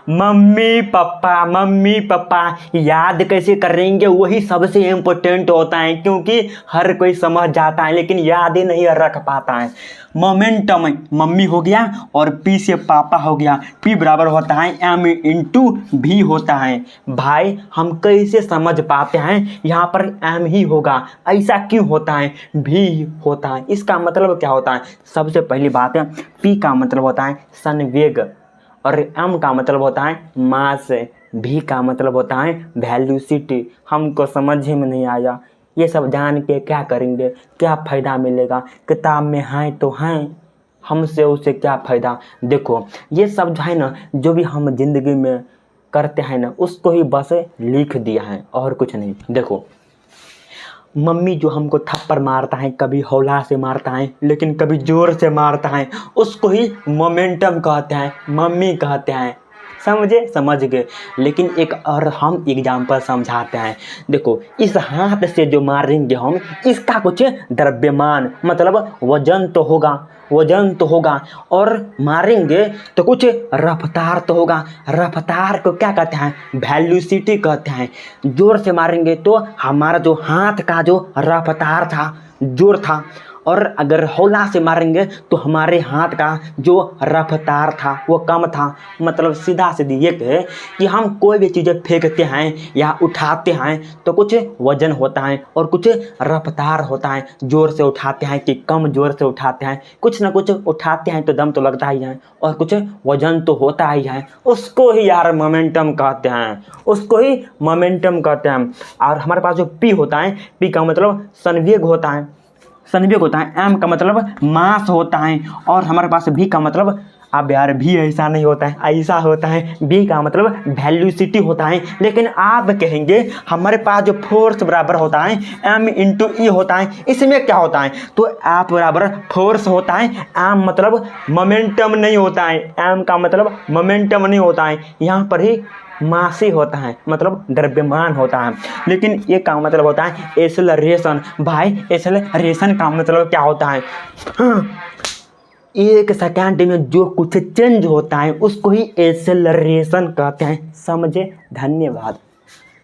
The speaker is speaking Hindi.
मम्मी पापा याद कैसे करेंगे, वही सबसे इम्पोर्टेंट होता है, क्योंकि हर कोई समझ जाता है लेकिन याद ही नहीं रख पाता है। मोमेंटम मम्मी हो गया और पी से पापा हो गया, पी बराबर होता है एम इंटू भी होता है। भाई हम कैसे समझ पाते हैं यहाँ पर एम ही होगा, ऐसा क्यों होता है, भी होता है, इसका मतलब क्या होता है। सबसे पहली बात है, पी का मतलब होता है संवेग और एम का मतलब होता है मास, भी का मतलब होता है वैल्यूसिटी। हमको समझ ही में नहीं आया, ये सब जान के क्या करेंगे, क्या फ़ायदा मिलेगा, किताब में हैं तो हैं, हमसे उसे क्या फ़ायदा। देखो ये सब जो है ना, जो भी हम ज़िंदगी में करते हैं ना, उसको ही बस लिख दिया है और कुछ नहीं। देखो मम्मी जो हमको थप्पड़ मारता है, कभी हौला से मारता है लेकिन कभी ज़ोर से मारता है, उसको ही मोमेंटम कहते हैं, मम्मी कहते हैं। समझ गए। लेकिन एक और हम एग्जाम्पल समझाते हैं। देखो इस हाथ से जो मारेंगे हम, इसका कुछ द्रव्यमान मतलब वजन तो होगा और मारेंगे तो कुछ रफ्तार तो होगा। रफ्तार को क्या कहते हैं, वैल्यूसिटी कहते हैं। जोर से मारेंगे तो हमारा जो हाथ का जो रफ्तार था, जोर था, और अगर हौला से मारेंगे तो हमारे हाथ का जो रफ्तार था वो कम था। मतलब सीधा सीधी ये है कि हम कोई भी चीज़ें फेंकते हैं या उठाते हैं तो कुछ वजन होता है और कुछ रफ्तार होता है। जोर से उठाते हैं कि कम जोर से उठाते हैं, कुछ ना कुछ उठाते हैं तो दम तो लगता ही है और कुछ वजन तो होता ही है। उसको ही यार मोमेंटम कहते हैं, उसको ही मोमेंटम कहते हैं। और हमारे पास जो पी होता है, पी का मतलब संवेग होता है, एम का मतलब मास होता है, और हमारे पास भी का मतलब, अब यार भी ऐसा नहीं होता है, ऐसा होता है। बी का मतलब वैल्यूसिटी होता है। लेकिन आप कहेंगे हमारे पास जो फोर्स बराबर होता है एम इंटू ई होता है, इसमें क्या होता है, तो आप बराबर फोर्स होता है, एम मतलब मोमेंटम नहीं होता है, एम का मतलब मोमेंटम नहीं होता है, यहाँ पर ही मास ही होता है, मतलब द्रव्यमान होता है। लेकिन ये का मतलब होता है एक्सेलरेशन। भाई एक्सेलरेशन का मतलब क्या होता है, एक सेकंड में जो कुछ चेंज होता है उसको ही एक्सेलरेशन कहते हैं। समझे, धन्यवाद।